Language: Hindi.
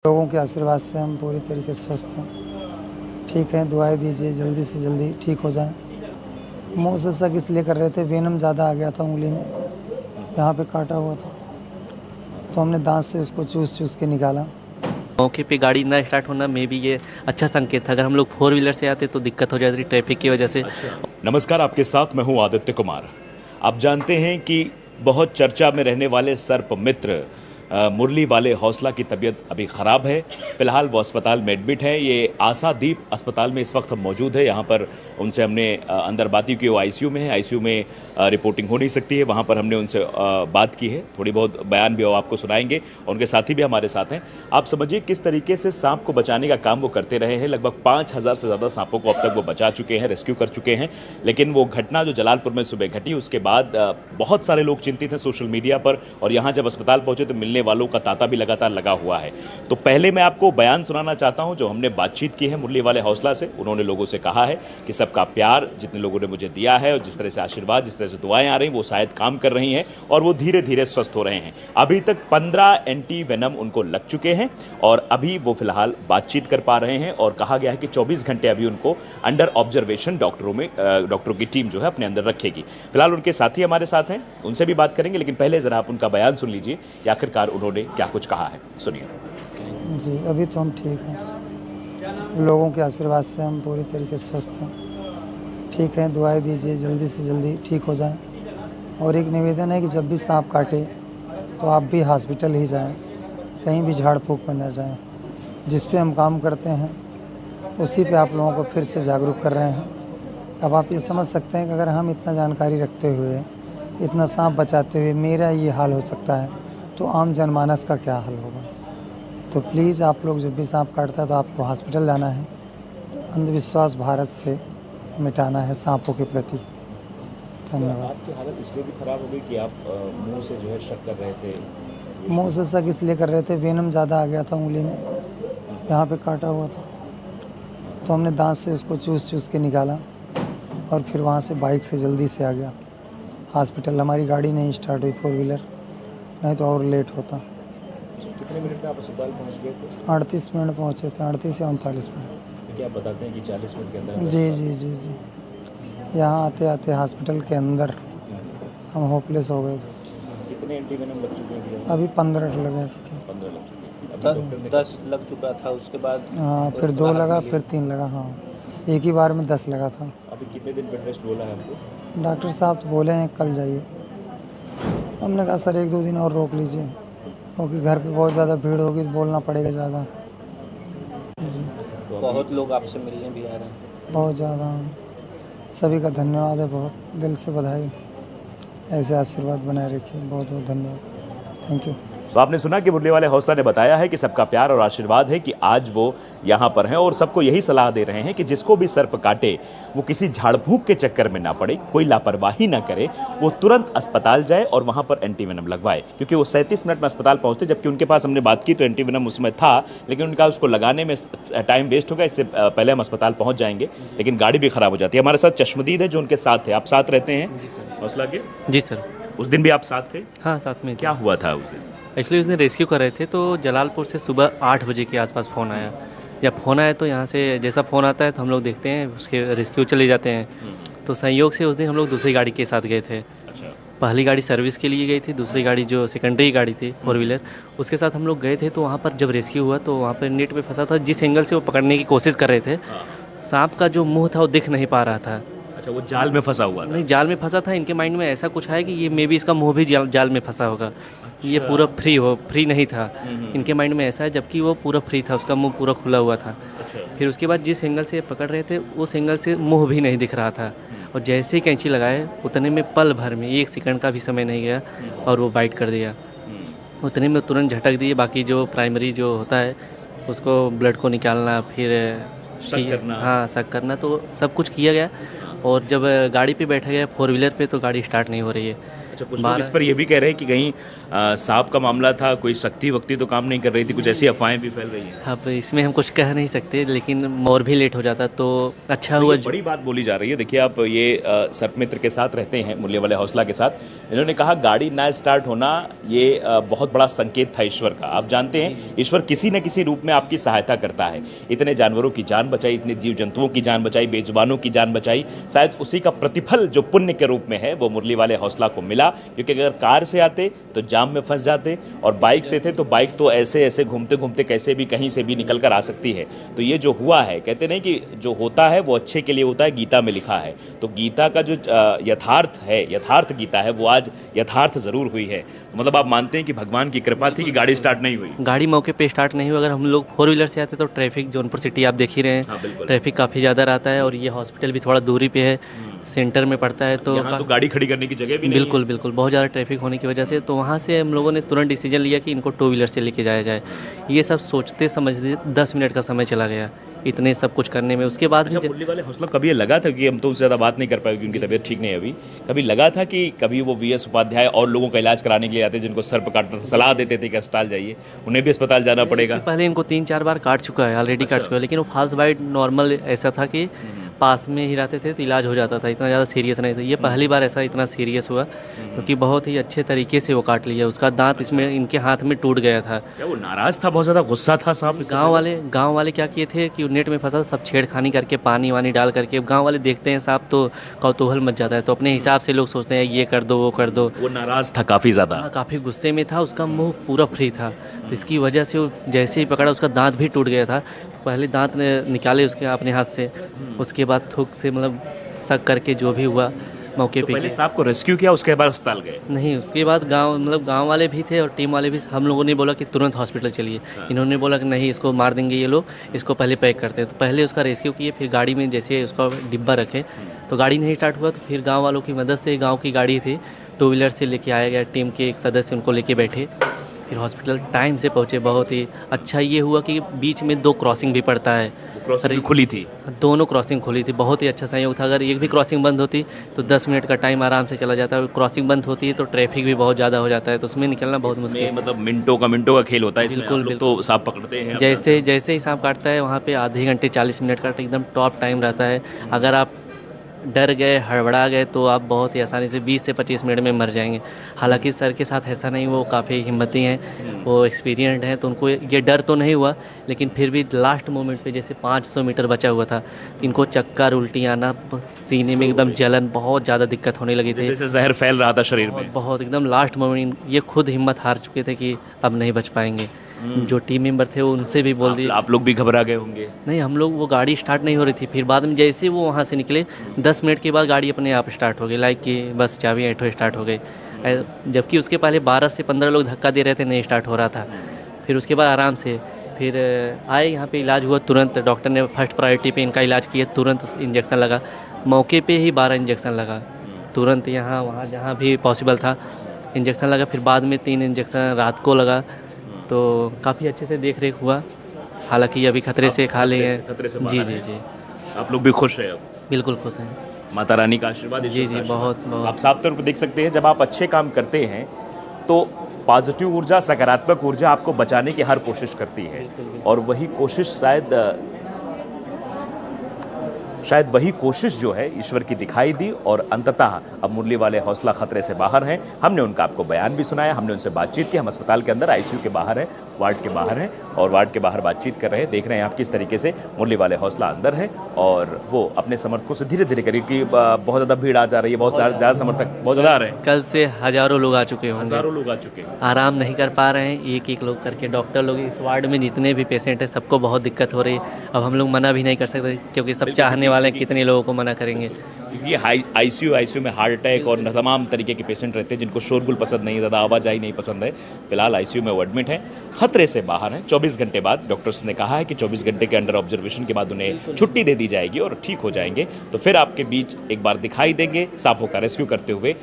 लोगों के आशीर्वाद से हम पूरी तरीके से स्वस्थ हैं, ठीक हैं। दुआएं दीजिए जल्दी से जल्दी ठीक हो जाएं। मुंह से शक इसलिए कर रहे थे, वेनम ज़्यादा आ गया था उंगली में, यहाँ पे काटा हुआ था, तो हमने दांत से उसको चूस चूस के निकाला। मौके पे गाड़ी ना स्टार्ट होना में भी ये अच्छा संकेत था। अगर हम लोग फोर व्हीलर से आते तो दिक्कत हो जाती ट्रैफिक की वजह से। नमस्कार, आपके साथ मैं हूं आदित्य कुमार। आप जानते हैं कि बहुत चर्चा में रहने वाले सर्प मित्र मुरली वाले हौसला की तबीयत अभी ख़राब है। फिलहाल वो अस्पताल में एडमिट है। ये आशादीप अस्पताल में इस वक्त मौजूद है। यहाँ पर उनसे हमने अंदर बात की, वो आईसीयू में है। आईसीयू में रिपोर्टिंग हो नहीं सकती है, वहाँ पर हमने उनसे बात की है। थोड़ी बहुत बयान भी वो आपको सुनाएंगे और उनके साथी भी हमारे साथ हैं। आप समझिए किस तरीके से सांप को बचाने का काम वो करते रहे हैं। लगभग 5000 से ज़्यादा सांपों को अब तक वो बचा चुके हैं, रेस्क्यू कर चुके हैं। लेकिन वो घटना जो जलालपुर में सुबह घटी, उसके बाद बहुत सारे लोग चिंतित हैं सोशल मीडिया पर, और यहाँ जब अस्पताल पहुँचे तो मिलने वालों का तांता भी लगातार लगा हुआ है। तो पहले मैं आपको बयान सुनाना चाहता हूँ जो हमने बातचीत की है मुरली वाले हौसला से। उन्होंने लोगों से कहा है कि सबका प्यार जितने लोगों ने मुझे दिया है और जिस तरह से आशीर्वाद, जिस तरह से दुआएं आ रही, वो शायद काम कर रही हैं और वो धीरे धीरे स्वस्थ हो रहे हैं। अभी तक 15 एंटी वेनम उनको लग चुके हैं और अभी वो फिलहाल बातचीत कर पा रहे हैं, और कहा गया है कि 24 घंटे अभी उनको अंडर ऑब्जर्वेशन डॉक्टरों की टीम जो है अपने अंदर रखेगी। फिलहाल उनके साथी हमारे साथ हैं, उनसे भी बात करेंगे, लेकिन पहले जरा आप उनका बयान सुन लीजिए कि आखिरकार उन्होंने क्या कुछ कहा है। सुनिए। जी, अभी तो हम ठीक हैं। लोगों के आशीर्वाद से हम पूरी तरीके से स्वस्थ हैं, ठीक हैं। दुआएं दीजिए जल्दी से जल्दी ठीक हो जाएं। और एक निवेदन है कि जब भी सांप काटे तो आप भी हॉस्पिटल ही जाएं, कहीं भी झाड़ फूक में न जाएं। जिस पे हम काम करते हैं उसी पे आप लोगों को फिर से जागरूक कर रहे हैं। अब आप ये समझ सकते हैं कि अगर हम इतना जानकारी रखते हुए, इतना सांप बचाते हुए मेरा ये हाल हो सकता है, तो आम जनमानस का क्या हाल होगा। तो प्लीज़ आप लोग जब भी सांप काटता है तो आपको हॉस्पिटल जाना है। अंधविश्वास भारत से मिटाना है सांपों के प्रति। धन्यवाद। आपकी हालत इसलिए भी खराब हो गई कि आप मुंह से जो है शक कर रहे थे। मुंह से शक इसलिए कर रहे थे, वेनम ज़्यादा आ गया था उंगली में, यहाँ पे काटा हुआ था, तो हमने दांत से उसको चूस चूस के निकाला और फिर वहाँ से बाइक से जल्दी से आ गया हॉस्पिटल। हमारी गाड़ी नहीं स्टार्ट हुई, फोर व्हीलर, नहीं तो और लेट होता। कितने मिनट में आप अस्पताल पहुंच गए थे? 38 मिनट पहुँचे थे, 38 या 39 मिनट। क्या आप बताते हैं कि 40 मिनट के अंदर? जी जी जी जी, यहाँ आते आते हॉस्पिटल के अंदर हम होपलेस हो गए थे। कितने एंटी वेनम लग चुके हैं? अभी 15 लगे। 15 लग चुके हैं। 10 लग चुका था, उसके बाद हाँ, फिर 2 लगा, फिर 3 लगा। हाँ, एक ही बार में 10 लगा था। अभी कितने दिन बेड रेस्ट बोला है आपको? डॉक्टर साहब तो बोले हैं कल जाइए। हमने कहा सर 1-2 दिन और रोक लीजिए, क्योंकि घर पे बहुत ज़्यादा भीड़ होगी तो बोलना पड़ेगा ज़्यादा। बहुत लोग आपसे मिलने भी आ रहे हैं। बहुत ज़्यादा। सभी का धन्यवाद है, बहुत दिल से बधाई। ऐसे आशीर्वाद बनाए रखिए, बहुत बहुत धन्यवाद। Thank you. तो आपने सुना कि मुरली वाले हौसला ने बताया है कि सबका प्यार और आशीर्वाद है कि आज वो यहाँ पर हैं, और सबको यही सलाह दे रहे हैं कि जिसको भी सर्प काटे वो किसी झाड़ फूक के चक्कर में ना पड़े, कोई लापरवाही ना करे, वो तुरंत अस्पताल जाए और वहाँ पर एंटीवेनम लगवाए। क्योंकि वो 37 मिनट में अस्पताल पहुँचते, जबकि उनके पास हमने बात की तो एंटीवेनम उसमें था, लेकिन उनका उसको लगाने में टाइम वेस्ट होगा। इससे पहले हम अस्पताल पहुँच जाएंगे, लेकिन गाड़ी भी ख़राब हो जाती है। हमारे साथ चश्मदीद है जो उनके साथ है। आप साथ रहते हैं हौसला के? जी सर। उस दिन भी आप साथ थे? हाँ, साथ में। क्या हुआ था उस दिन? एक्चुअली उसने रेस्क्यू कर रहे थे, तो जलालपुर से सुबह 8 बजे के आसपास फ़ोन आया। जब फ़ोन आया तो यहाँ से जैसा फ़ोन आता है तो हम लोग देखते हैं, उसके रेस्क्यू चले जाते हैं। तो संयोग से उस दिन हम लोग दूसरी गाड़ी के साथ गए थे। अच्छा। पहली गाड़ी सर्विस के लिए गई थी, दूसरी गाड़ी जो सेकेंडरी गाड़ी थी फोर व्हीलर, उसके साथ हम लोग गए थे। तो वहाँ पर जब रेस्क्यू हुआ तो वहाँ पर नेट पे फंसा था, जिस एंगल से वो पकड़ने की कोशिश कर रहे थे, सांप का जो मुंह था वो दिख नहीं पा रहा था। अच्छा, वो जाल में फंसा हुआ था? नहीं, जाल में फंसा था। इनके माइंड में ऐसा कुछ है कि ये मे बी इसका मुंह भी जाल में फंसा होगा। ये पूरा फ्री नहीं था। इनके माइंड में ऐसा है, जबकि वो पूरा फ्री था, उसका मुंह पूरा खुला हुआ था। अच्छा। फिर उसके बाद जिस एंगल से पकड़ रहे थे उस एंगल से मुंह भी नहीं दिख रहा था, और जैसे ही कैंची लगाए उतने में पल भर में 1 सेकंड का भी समय नहीं गया और वो बाइट कर दिया। उतने में तुरंत झटक दिए। बाकी जो प्राइमरी जो होता है उसको ब्लड को निकालना, फिर शक करना। हाँ, शक करना, तो सब कुछ किया गया। और जब गाड़ी पे बैठा गया फोर व्हीलर पे तो गाड़ी स्टार्ट नहीं हो रही है। अच्छा, कुछ लोग इस पर ये भी कह रहे हैं कि कहीं सांप का मामला था, कोई शक्ति वक्ति तो काम नहीं कर रही थी, कुछ ऐसी अफवाहें भी फैल रही हैं। अब इसमें हम कुछ कह नहीं सकते, लेकिन और भी लेट हो जाता तो अच्छा तो हुआ। ये बड़ी बात बोली जा रही है। देखिए आप ये सर्पमित्र के साथ रहते हैं, मूल्य वाले हौसला के साथ। इन्होंने कहा गाड़ी ना स्टार्ट होना ये बहुत बड़ा संकेत था ईश्वर का। आप जानते हैं ईश्वर किसी न किसी रूप में आपकी सहायता करता है। इतने जानवरों की जान बचाई, इतने जीव जंतुओं की जान बचाई, बेजुबानों की जान बचाई, शायद उसी का प्रतिफल जो पुण्य के रूप में है वो मुरली वाले हौसला को मिला। क्योंकि अगर कार से आते तो जाम में फंस जाते, और बाइक से थे तो बाइक तो ऐसे ऐसे घूमते घूमते कैसे भी कहीं से भी निकल कर आ सकती है। तो ये जो हुआ है, कहते नहीं कि जो होता है वो अच्छे के लिए होता है, गीता में लिखा है। तो गीता का जो यथार्थ है, यथार्थ गीता है, वो आज यथार्थ ज़रूर हुई है। तो मतलब आप मानते हैं कि भगवान की कृपा थी कि गाड़ी स्टार्ट नहीं हुई। गाड़ी मौके पे स्टार्ट नहीं हुई। अगर हम लोग 4 व्हीलर से आते तो ट्रैफिक, जौनपुर सिटी आप देख ही रहे हाँ, हैं, बिल्कुल। ट्रैफिक काफ़ी ज़्यादा रहता है, और ये हॉस्पिटल भी थोड़ा दूरी पे है, सेंटर में पड़ता है, तो यहाँ तो गाड़ी खड़ी करने की जगह भी नहीं बिल्कुल बिल्कुल बहुत ज़्यादा ट्रैफिक होने की वजह से तो वहाँ से हम लोगों ने तुरंत डिसीजन लिया कि इनको 2 व्हीलर से लेके जाया जाए। ये सब सोचते समझते 10 मिनट का समय चला गया इतने सब कुछ करने में। उसके बाद अच्छा, मुरली वाले हौसला कभी ये लगा था कि हम तो उससे ज़्यादा बात नहीं कर पाएंगे, उनकी तबीयत ठीक नहीं है अभी, कभी लगा था कि कभी वो वीएस उपाध्याय और लोगों का इलाज कराने के लिए आते जिनको सर्प काटता था, सलाह देते थे कि अस्पताल जाइए, उन्हें भी अस्पताल जाना पड़ेगा? पहले इनको 3-4 बार काट चुका है, ऑलरेडी काट चुका है, लेकिन वो फास्ट बाइट नॉर्मल ऐसा था कि पास में ही रहते थे तो इलाज हो जाता था, इतना ज़्यादा सीरियस नहीं था। ये पहली बार ऐसा इतना सीरियस हुआ, क्योंकि बहुत ही अच्छे तरीके से वो काट लिया। उसका दांत इसमें इनके हाथ में टूट गया था। क्या वो नाराज था, बहुत ज़्यादा गुस्सा था सांप? गांव वाले क्या किए थे कि नेट में फंसा, सब छेड़खानी करके पानी वानी डाल करके, गांव वाले देखते हैं सांप तो कौतूहल मच जाता है, तो अपने हिसाब से लोग सोचते हैं ये कर दो वो कर दो। वो नाराज था काफ़ी ज़्यादा, काफ़ी गुस्से में था, उसका मुंह पूरा फ्री था, तो इसकी वजह से वो जैसे ही पकड़ा उसका दांत भी टूट गया था। पहले दांत निकाले उसके अपने हाथ से, उसके बाद थूक से मतलब शक करके जो भी हुआ मौके पे पहले सांप को रेस्क्यू किया, उसके बाद अस्पताल गए? नहीं, उसके बाद गांव वाले भी थे और टीम वाले भी, हम लोगों ने बोला कि तुरंत हॉस्पिटल चलिए। इन्होंने बोला कि नहीं, इसको मार देंगे ये लोग, इसको पहले पैक करते हैं। तो पहले उसका रेस्क्यू किए, फिर गाड़ी में जैसे उसका डिब्बा रखे तो गाड़ी नहीं स्टार्ट हुआ, तो फिर गाँव वालों की मदद से, गाँव की गाड़ी थी 2 व्हीलर से लेके आया गया, टीम के एक सदस्य उनको लेके बैठे, फिर हॉस्पिटल टाइम से पहुँचे। बहुत ही अच्छा ये हुआ कि बीच में 2 क्रॉसिंग भी पड़ता है, क्रॉसिंग भी खुली थी, दोनों क्रॉसिंग खुली थी। बहुत ही अच्छा सहयोग था। अगर एक भी क्रॉसिंग बंद होती तो 10 मिनट का टाइम आराम से चला जाता है। क्रॉसिंग बंद होती है तो ट्रैफिक भी बहुत ज़्यादा हो जाता है, तो उसमें निकलना बहुत मुश्किल। मतलब मिनटों का खेल होता है इसमें। बिल्कुल, आप लोग तो सांप पकड़ते हैं, जैसे ही सांप काटता है वहाँ पे आधे घंटे 40 मिनट का एकदम टॉप टाइम रहता है। अगर आप डर गए, हड़बड़ा गए तो आप बहुत ही आसानी से 20 से 25 मिनट में मर जाएंगे। हालांकि सर के साथ ऐसा नहीं, वो काफ़ी हिम्मती हैं, वो एक्सपीरियंस्ड हैं, तो उनको ये डर तो नहीं हुआ, लेकिन फिर भी लास्ट मोमेंट पे जैसे 500 मीटर बचा हुआ था, इनको चक्कर, उल्टी आना, सीने में एकदम जलन, बहुत ज़्यादा दिक्कत होने लगी थी, जैसे जहर फैल रहा था शरीर में। बहुत एकदम लास्ट मोमेंट ये खुद हिम्मत हार चुके थे कि अब नहीं बच पाएंगे। जो टीम मेंबर थे वो उनसे भी बोल दिए। आप लोग भी घबरा गए होंगे? नहीं, हम लोग, वो गाड़ी स्टार्ट नहीं हो रही थी, फिर बाद में जैसे वो वहाँ से निकले 10 मिनट के बाद गाड़ी अपने आप स्टार्ट हो गई, लाइक कि बस चाबी ऐठो स्टार्ट हो गई। जबकि उसके पहले 12 से 15 लोग धक्का दे रहे थे, नहीं स्टार्ट हो रहा था। फिर उसके बाद आराम से फिर आए, यहाँ पे इलाज हुआ तुरंत, डॉक्टर ने फर्स्ट प्रायोरिटी पे इनका इलाज किया, तुरंत इंजेक्शन लगा, मौके पे ही 12 इंजेक्शन लगा तुरंत, यहाँ वहाँ जहाँ भी पॉसिबल था इंजेक्शन लगा। फिर बाद में 3 इंजेक्शन रात को लगा, तो काफ़ी अच्छे से देख रेख हुआ। हालांकि अभी खतरे से खा ले हैं। खतरे से जी बाहर जी हैं। जी, आप लोग भी खुश हैं अब? बिल्कुल खुश हैं। माता रानी का आशीर्वाद, ईश्वर जी का जी, आशीर्वाद। बहुत बहुत। आप साफ तौर पर देख सकते हैं, जब आप अच्छे काम करते हैं तो पॉजिटिव ऊर्जा, सकारात्मक ऊर्जा आपको बचाने की हर कोशिश करती है, और वही कोशिश शायद वही कोशिश जो है ईश्वर की दिखाई दी, और अंततः अब मुरली वाले हौसला खतरे से बाहर हैं। हमने उनका आपको बयान भी सुनाया, हमने उनसे बातचीत की। हम अस्पताल के अंदर आईसीयू के बाहर हैं, वार्ड के बाहर हैं, और वार्ड के बाहर बातचीत कर रहे हैं। देख रहे हैं आप किस तरीके से मुरली वाले हौसला अंदर है, और वो अपने समर्थकों से धीरे धीरे करिए कि बहुत ज़्यादा भीड़ आ जा रही है, बहुत ज़्यादा समर्थक बहुत ज़्यादा आ रहे हैं। कल से हज़ारों लोग आ चुके होंगे, हज़ारों लोग आ चुके हैं, आराम नहीं कर पा रहे हैं, एक एक लोग करके। डॉक्टर लोग इस वार्ड में जितने भी पेशेंट हैं सबको बहुत दिक्कत हो रही है। अब हम लोग मना भी नहीं कर सकते, क्योंकि सब चाहने वाले हैं, कितने लोगों को मना करेंगे। ये आईसीयू में हार्ट अटैक और तमाम तरीके के पेशेंट रहते हैं जिनको शोरगुल पसंद नहीं है, ज़्यादा आवाजाही नहीं पसंद है। फिलहाल आईसीयू में वो एडमिट हैं, खतरे से बाहर हैं। 24 घंटे बाद डॉक्टर्स ने कहा है कि 24 घंटे के अंडर ऑब्जर्वेशन के बाद उन्हें छुट्टी दे दी जाएगी और ठीक हो जाएंगे, तो फिर आपके बीच एक बार दिखाई देंगे सांपों का रेस्क्यू करते हुए।